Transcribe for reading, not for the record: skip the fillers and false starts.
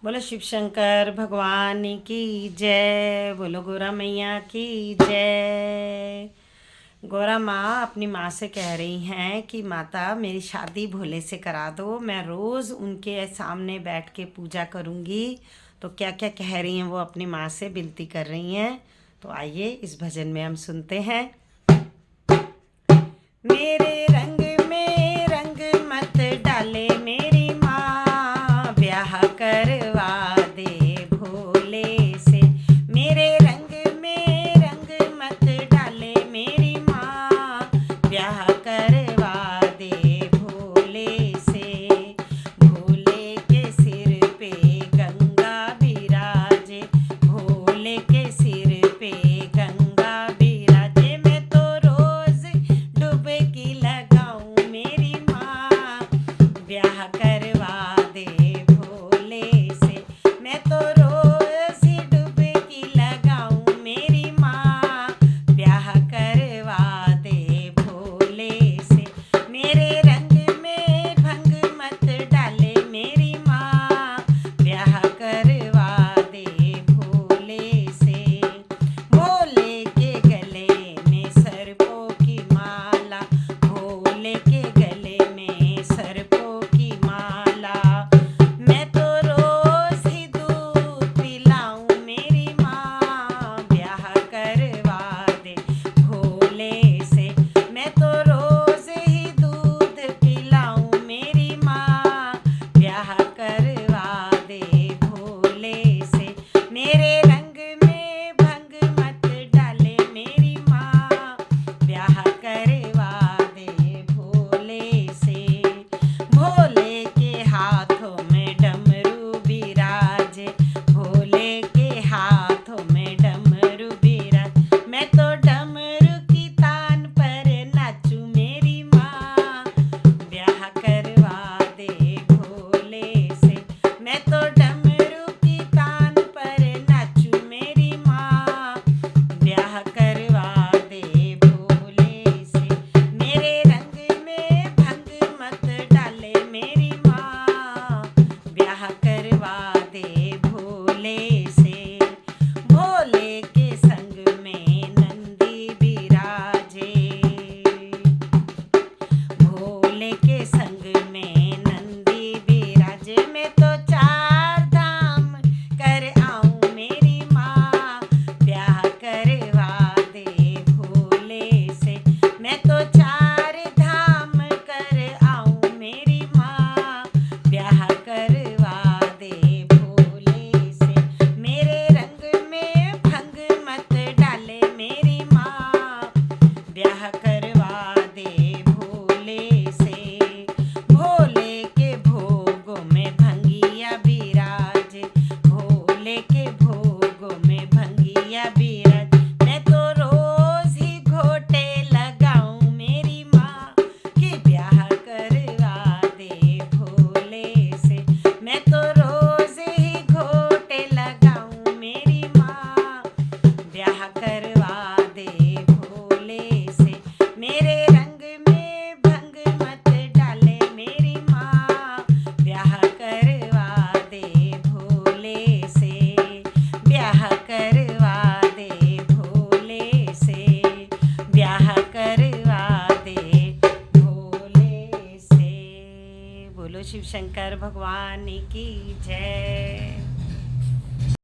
बोलो शिव शंकर भगवान की जय। बोलो गौरा मैया की जय। गौरा माँ अपनी माँ से कह रही हैं कि माता मेरी शादी भोले से करा दो, मैं रोज़ उनके सामने बैठ के पूजा करूँगी। तो क्या क्या कह रही हैं वो अपनी माँ से विनती कर रही हैं। तो आइए इस भजन में हम सुनते हैं। मेरे रंग में रंग मत डाले मेरी माँ, ब्याह करवा